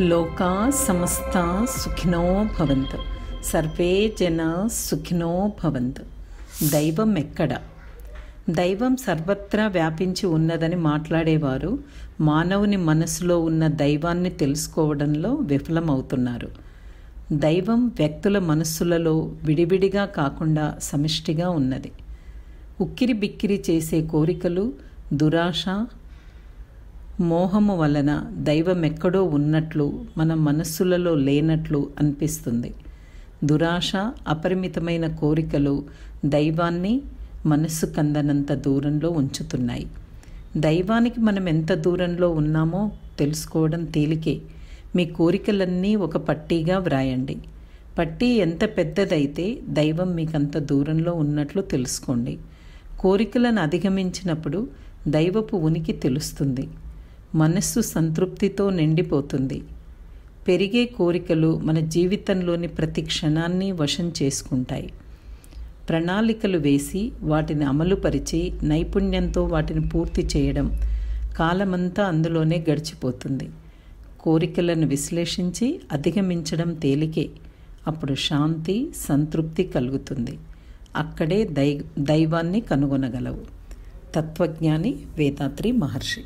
లోకా సమస్తా సుఖినో భవంతు, సర్వే జన సుఖినో భవంతు. దైవం ఎక్కడ? దైవం సర్వత్రా వ్యాపించి ఉన్నదని మాట్లాడేవారు మానవుని మనసులో ఉన్న దైవాన్ని తెలుసుకోవడంలో విఫలమవుతున్నారు. దైవం వ్యక్తుల మనస్సులలో విడివిడిగా కాకుండా సమిష్టిగా ఉన్నది. ఉక్కిరి బిక్కిరి చేసే కోరికలు, దురాశ, మోహము వలన దైవం ఎక్కడో ఉన్నట్లు మన మనస్సులలో లేనట్లు అనిపిస్తుంది. దురాశ, అపరిమితమైన కోరికలు దైవాన్ని మనస్సు కందనంత దూరంలో ఉంచుతున్నాయి. దైవానికి మనం ఎంత దూరంలో ఉన్నామో తెలుసుకోవడం తేలికే. మీ కోరికలన్నీ ఒక పట్టీగా వ్రాయండి. పట్టీ ఎంత పెద్దదైతే దైవం మీకంత దూరంలో ఉన్నట్లు తెలుసుకోండి. కోరికలను అధిగమించినప్పుడు దైవపు ఉనికి తెలుస్తుంది. మనస్సు సంతృప్తితో నిండిపోతుంది. పెరిగే కోరికలు మన జీవితంలోని ప్రతి క్షణాన్ని వశం చేసుకుంటాయి. ప్రణాళికలు వేసి వాటిని అమలుపరిచి నైపుణ్యంతో వాటిని పూర్తి చేయడం, కాలమంతా అందులోనే గడిచిపోతుంది. కోరికలను విశ్లేషించి అధిగమించడం తేలికే. అప్పుడు శాంతి, సంతృప్తి కలుగుతుంది. అక్కడే దైవాన్ని కనుగొనగలవు. తత్వజ్ఞాని వేదాద్రి మహర్షి.